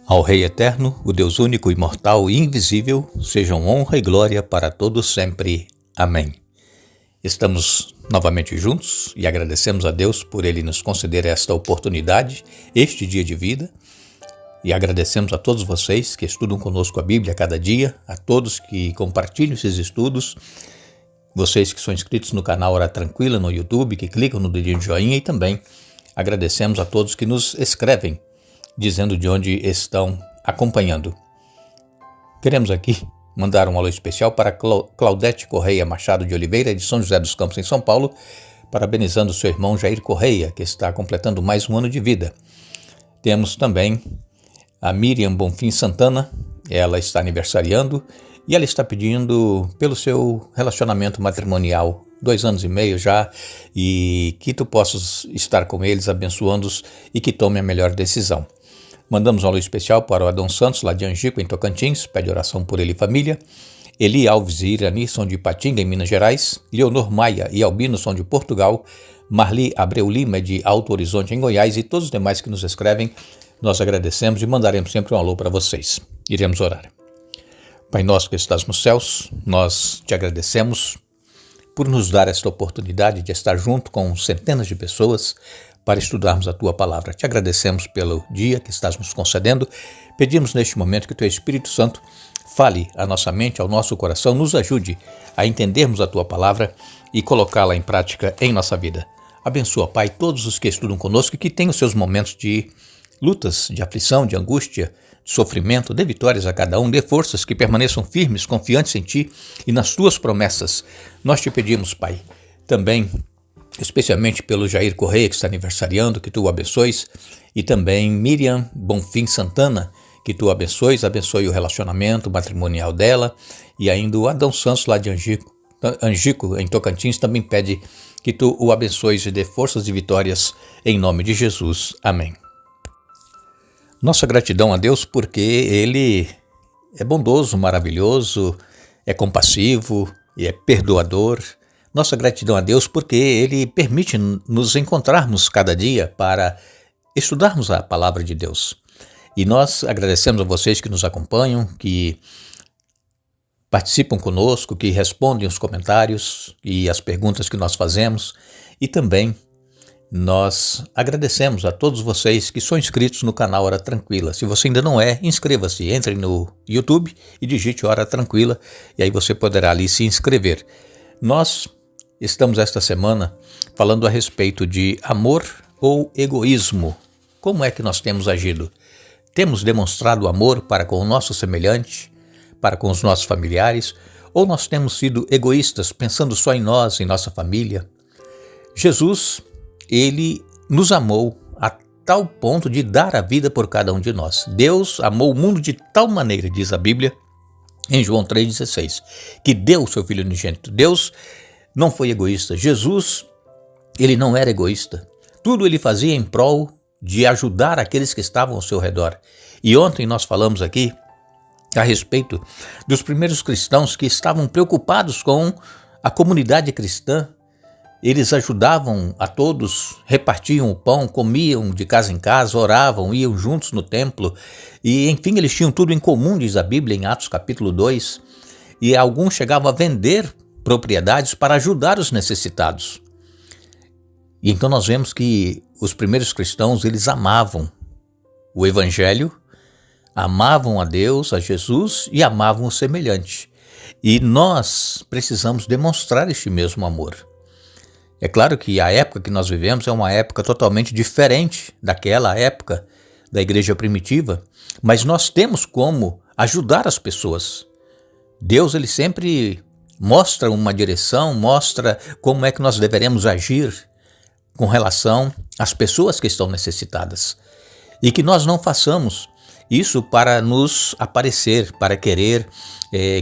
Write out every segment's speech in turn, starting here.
Ao Rei Eterno, o Deus único, imortal e invisível, sejam honra e glória para todos sempre. Amém. Estamos novamente juntos e agradecemos a Deus por Ele nos conceder esta oportunidade, este dia de vida. E agradecemos a todos vocês que estudam conosco a Bíblia a cada dia, a todos que compartilham esses estudos, vocês que são inscritos no canal Hora Tranquila no YouTube, que clicam no dedinho de joinha, e também agradecemos a todos que nos escrevem, dizendo de onde estão acompanhando. Queremos aqui mandar um alô especial para Claudete Correia Machado de Oliveira, de São José dos Campos, em São Paulo, parabenizando seu irmão Jair Correia, que está completando mais um ano de vida. Temos também a Miriam Bonfim Santana, ela está aniversariando e ela está pedindo pelo seu relacionamento matrimonial, 2 anos e meio já, e que tu possas estar com eles, abençoando-os e que tome a melhor decisão. Mandamos um alô especial para o Adão Santos, lá de Angico, em Tocantins, pede oração por ele e família. Eli Alves e Irani são de Ipatinga, em Minas Gerais. Leonor Maia e Albino são de Portugal. Marli Abreu Lima é de Alto Horizonte, em Goiás. E todos os demais que nos escrevem, nós agradecemos e mandaremos sempre um alô para vocês. Iremos orar. Pai nosso que estás nos céus, nós te agradecemos por nos dar esta oportunidade de estar junto com centenas de pessoas para estudarmos a Tua Palavra. Te agradecemos pelo dia que estás nos concedendo. Pedimos neste momento que Teu Espírito Santo fale à nossa mente, ao nosso coração, nos ajude a entendermos a Tua Palavra e colocá-la em prática em nossa vida. Abençoa, Pai, todos os que estudam conosco e que têm os seus momentos de lutas, de aflição, de angústia, de sofrimento. Dê vitórias a cada um, dê forças, que permaneçam firmes, confiantes em Ti e nas Tuas promessas. Nós te pedimos, Pai, também especialmente pelo Jair Correia, que está aniversariando, que Tu o abençoes, e também Miriam Bonfim Santana, que Tu abençoes, abençoe o relacionamento matrimonial dela, e ainda o Adão Santos, lá de Angico, em Tocantins, também pede que Tu o abençoes e dê forças e vitórias, em nome de Jesus. Amém. Nossa gratidão a Deus porque Ele é bondoso, maravilhoso, é compassivo e é perdoador. Nossa gratidão a Deus porque Ele permite nos encontrarmos cada dia para estudarmos a Palavra de Deus. E nós agradecemos a vocês que nos acompanham, que participam conosco, que respondem os comentários e as perguntas que nós fazemos. E também nós agradecemos a todos vocês que são inscritos no canal Hora Tranquila. Se você ainda não é, inscreva-se, entre no YouTube e digite Hora Tranquila, e aí você poderá ali se inscrever. Nós estamos esta semana falando a respeito de amor ou egoísmo. Como é que nós temos agido? Temos demonstrado amor para com o nosso semelhante, para com os nossos familiares, ou nós temos sido egoístas, pensando só em nós, em nossa família? Jesus, Ele nos amou a tal ponto de dar a vida por cada um de nós. Deus amou o mundo de tal maneira, diz a Bíblia, em João 3,16, que deu o seu Filho unigênito. Deus não foi egoísta. Jesus, Ele não era egoísta. Tudo Ele fazia em prol de ajudar aqueles que estavam ao seu redor. E ontem nós falamos aqui a respeito dos primeiros cristãos que estavam preocupados com a comunidade cristã. Eles ajudavam a todos, repartiam o pão, comiam de casa em casa, oravam, iam juntos no templo. E enfim, eles tinham tudo em comum, diz a Bíblia em Atos capítulo 2. E alguns chegavam a vender propriedades para ajudar os necessitados. E então nós vemos que os primeiros cristãos, eles amavam o Evangelho, amavam a Deus, a Jesus e amavam o semelhante. E nós precisamos demonstrar este mesmo amor. É claro que a época que nós vivemos é uma época totalmente diferente daquela época da igreja primitiva, mas nós temos como ajudar as pessoas. Deus, Ele sempre mostra uma direção, mostra como é que nós deveremos agir com relação às pessoas que estão necessitadas. E que nós não façamos isso para nos aparecer, para querer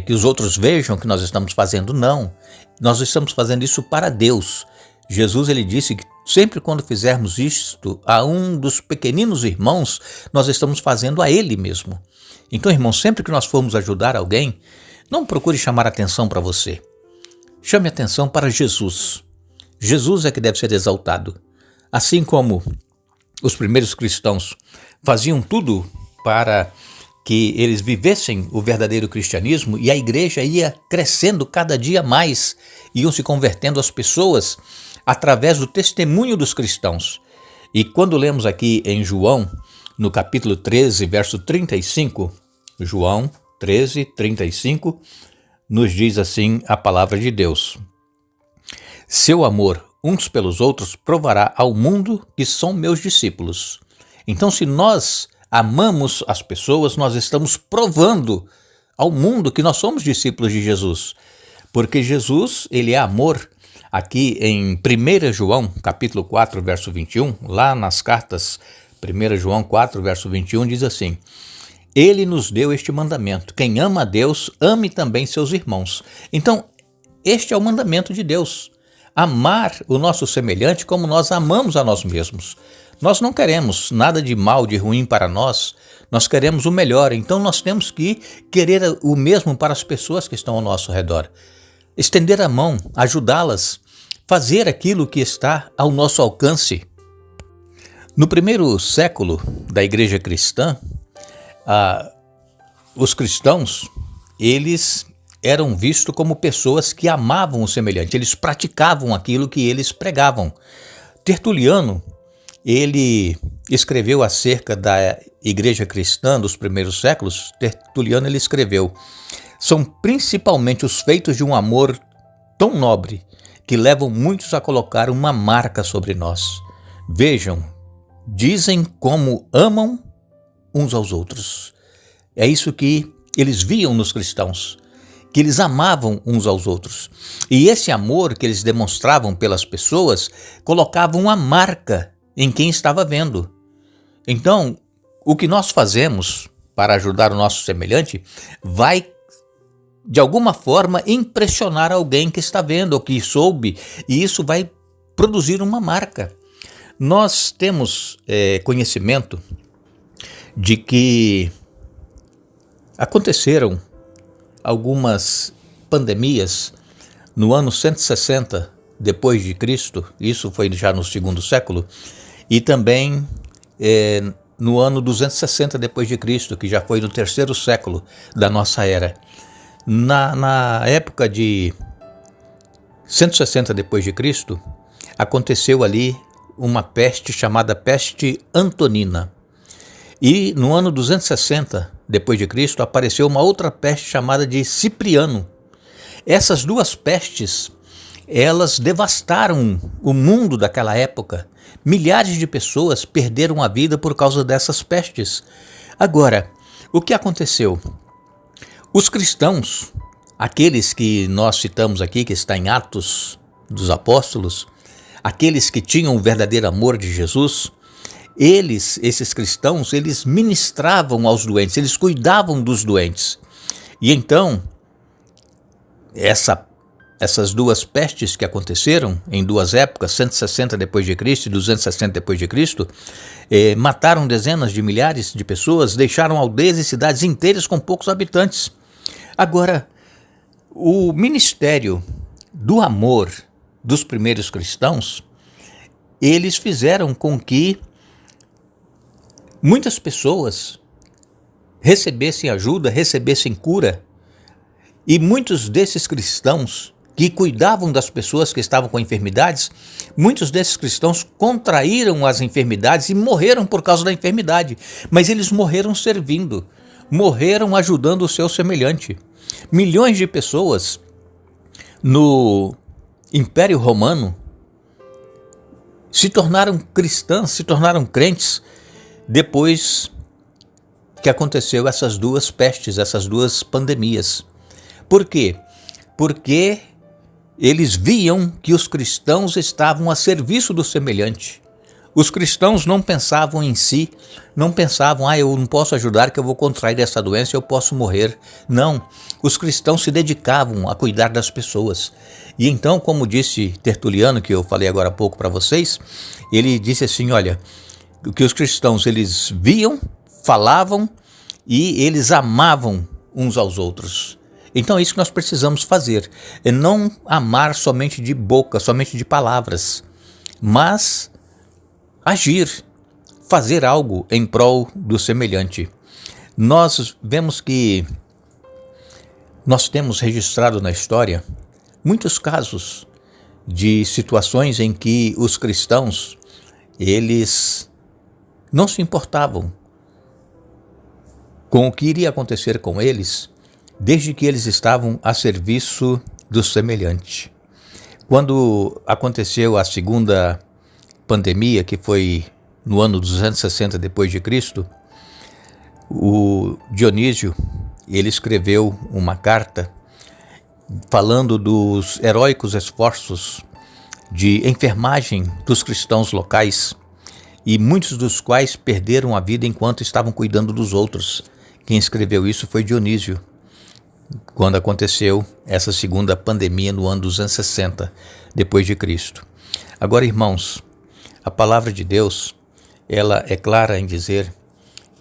que os outros vejam que nós estamos fazendo. Não, nós estamos fazendo isso para Deus. Jesus, Ele disse que sempre quando fizermos isto a um dos pequeninos irmãos, nós estamos fazendo a Ele mesmo. Então, irmão, sempre que nós formos ajudar alguém, não procure chamar atenção para você. Chame atenção para Jesus. Jesus é que deve ser exaltado. Assim como os primeiros cristãos faziam tudo para que eles vivessem o verdadeiro cristianismo, e a igreja ia crescendo cada dia mais, iam se convertendo as pessoas através do testemunho dos cristãos. E quando lemos aqui em João, no capítulo 13, verso 35, João 13, 35, nos diz assim a palavra de Deus: seu amor uns pelos outros provará ao mundo que são meus discípulos. Então, se nós amamos as pessoas, nós estamos provando ao mundo que nós somos discípulos de Jesus. Porque Jesus, ele é amor. Aqui em 1 João, capítulo 4, verso 21, lá nas cartas 1 João 4, verso 21, diz assim: ele nos deu este mandamento: quem ama a Deus, ame também seus irmãos. Então, este é o mandamento de Deus: amar o nosso semelhante como nós amamos a nós mesmos. Nós não queremos nada de mal, de ruim para nós, nós queremos o melhor, então nós temos que querer o mesmo para as pessoas que estão ao nosso redor. Estender a mão, ajudá-las, fazer aquilo que está ao nosso alcance. No primeiro século da igreja cristã, os cristãos, eles eram vistos como pessoas que amavam o semelhante, eles praticavam aquilo que eles pregavam. Tertuliano, ele escreveu acerca da igreja cristã dos primeiros séculos. Tertuliano, ele escreveu: são principalmente os feitos de um amor tão nobre que levam muitos a colocar uma marca sobre nós. Vejam, dizem como amam uns aos outros. É isso que eles viam nos cristãos, que eles amavam uns aos outros. E esse amor que eles demonstravam pelas pessoas colocava uma marca em quem estava vendo. Então, o que nós fazemos para ajudar o nosso semelhante vai, de alguma forma, impressionar alguém que está vendo ou que soube, e isso vai produzir uma marca. Nós temos conhecimento de que aconteceram algumas pandemias no ano 160 depois de Cristo, isso foi já no segundo século, e também no ano 260 depois de Cristo, que já foi no terceiro século da nossa era. Na época de 160 depois de Cristo, aconteceu ali uma peste chamada peste antonina. E no ano 260 depois de Cristo apareceu uma outra peste chamada de Cipriano. Essas duas pestes, elas devastaram o mundo daquela época. Milhares de pessoas perderam a vida por causa dessas pestes. Agora, o que aconteceu? Os cristãos, aqueles que nós citamos aqui, que está em Atos dos Apóstolos, aqueles que tinham o verdadeiro amor de Jesus, esses cristãos, eles ministravam aos doentes, eles cuidavam dos doentes. E então, essas duas pestes que aconteceram em duas épocas, 160 depois de Cristo e 260 depois de Cristo, mataram dezenas de milhares de pessoas, deixaram aldeias e cidades inteiras com poucos habitantes. Agora, o ministério do amor dos primeiros cristãos, eles fizeram com que muitas pessoas recebessem ajuda, recebessem cura, e muitos desses cristãos que cuidavam das pessoas que estavam com enfermidades, muitos desses cristãos contraíram as enfermidades e morreram por causa da enfermidade, mas eles morreram servindo, morreram ajudando o seu semelhante. Milhões de pessoas no Império Romano se tornaram cristãs, se tornaram crentes, depois que aconteceu essas duas pestes, essas duas pandemias. Por quê? Porque eles viam que os cristãos estavam a serviço do semelhante. Os cristãos não pensavam em si, não pensavam, eu não posso ajudar que eu vou contrair essa doença, eu posso morrer. Não, os cristãos se dedicavam a cuidar das pessoas. E então, como disse Tertuliano, que eu falei agora há pouco para vocês, ele disse assim, olha, que os cristãos eles viam, falavam e eles amavam uns aos outros. Então é isso que nós precisamos fazer, é não amar somente de boca, somente de palavras, mas agir, fazer algo em prol do semelhante. Nós vemos que nós temos registrado na história muitos casos de situações em que os cristãos, eles não se importavam com o que iria acontecer com eles, desde que eles estavam a serviço do semelhante. Quando aconteceu a segunda pandemia, que foi no ano 260 depois de Cristo, o Dionísio, ele escreveu uma carta falando dos heróicos esforços de enfermagem dos cristãos locais, e muitos dos quais perderam a vida enquanto estavam cuidando dos outros. Quem escreveu isso foi Dionísio, quando aconteceu essa segunda pandemia no ano 260 depois de Cristo. Agora, irmãos, a palavra de Deus, ela é clara em dizer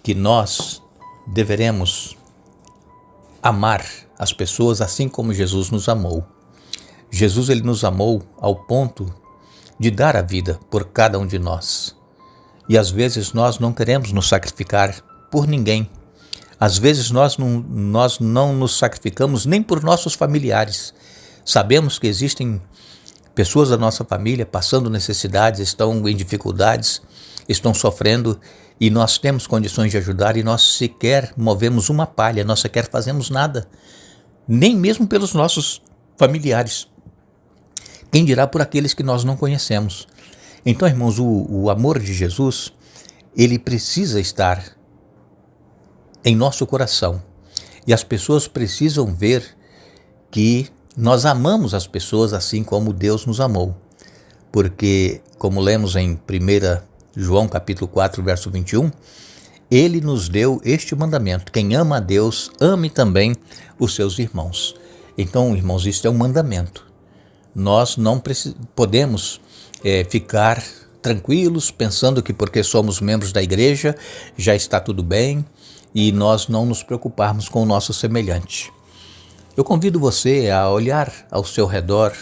que nós deveremos amar as pessoas assim como Jesus nos amou. Jesus, ele nos amou ao ponto de dar a vida por cada um de nós. E às vezes nós não queremos nos sacrificar por ninguém. Às vezes nós não nos sacrificamos nem por nossos familiares. Sabemos que existem pessoas da nossa família passando necessidades, estão em dificuldades, estão sofrendo, e nós temos condições de ajudar, e nós sequer movemos uma palha, nós sequer fazemos nada, nem mesmo pelos nossos familiares. Quem dirá por aqueles que nós não conhecemos? Então, irmãos, o amor de Jesus, ele precisa estar em nosso coração. E as pessoas precisam ver que nós amamos as pessoas assim como Deus nos amou. Porque, como lemos em 1 João capítulo 4, verso 21, ele nos deu este mandamento: quem ama a Deus, ame também os seus irmãos. Então, irmãos, isso é um mandamento. Nós não podemos ficar tranquilos, pensando que porque somos membros da igreja já está tudo bem, e nós não nos preocuparmos com o nosso semelhante. Eu convido você a olhar ao seu redor,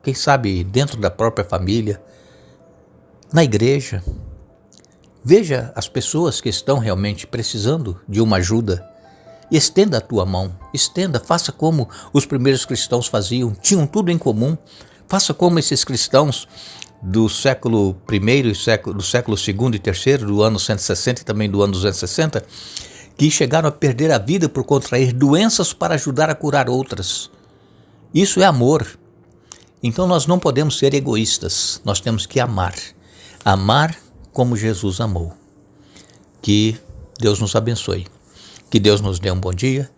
quem sabe dentro da própria família, na igreja. Veja as pessoas que estão realmente precisando de uma ajuda. Estenda a tua mão, estenda, faça como os primeiros cristãos faziam, tinham tudo em comum. Faça como esses cristãos do século I, do século II e III, do ano 160 e também do ano 260, que chegaram a perder a vida por contrair doenças para ajudar a curar outras. Isso é amor. Então nós não podemos ser egoístas, nós temos que amar. Amar como Jesus amou. Que Deus nos abençoe. Que Deus nos dê um bom dia.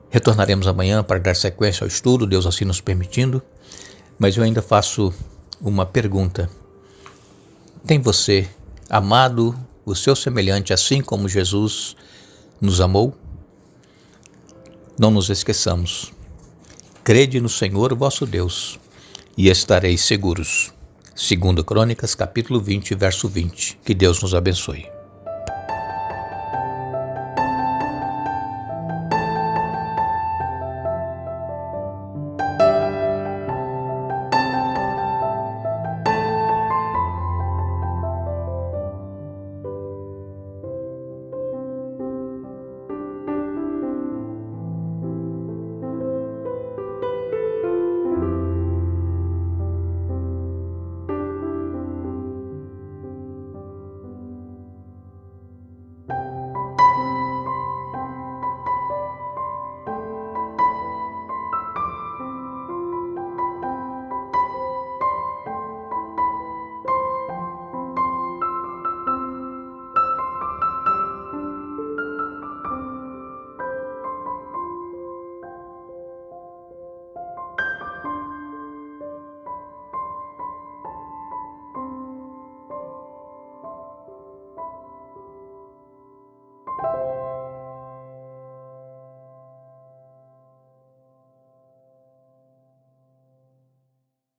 Retornaremos amanhã para dar sequência ao estudo, Deus assim nos permitindo. Mas eu ainda faço uma pergunta. Tem você amado o seu semelhante assim como Jesus nos amou? Não nos esqueçamos. Crede no Senhor vosso Deus e estareis seguros. 2 Crônicas, capítulo 20, verso 20. Que Deus nos abençoe.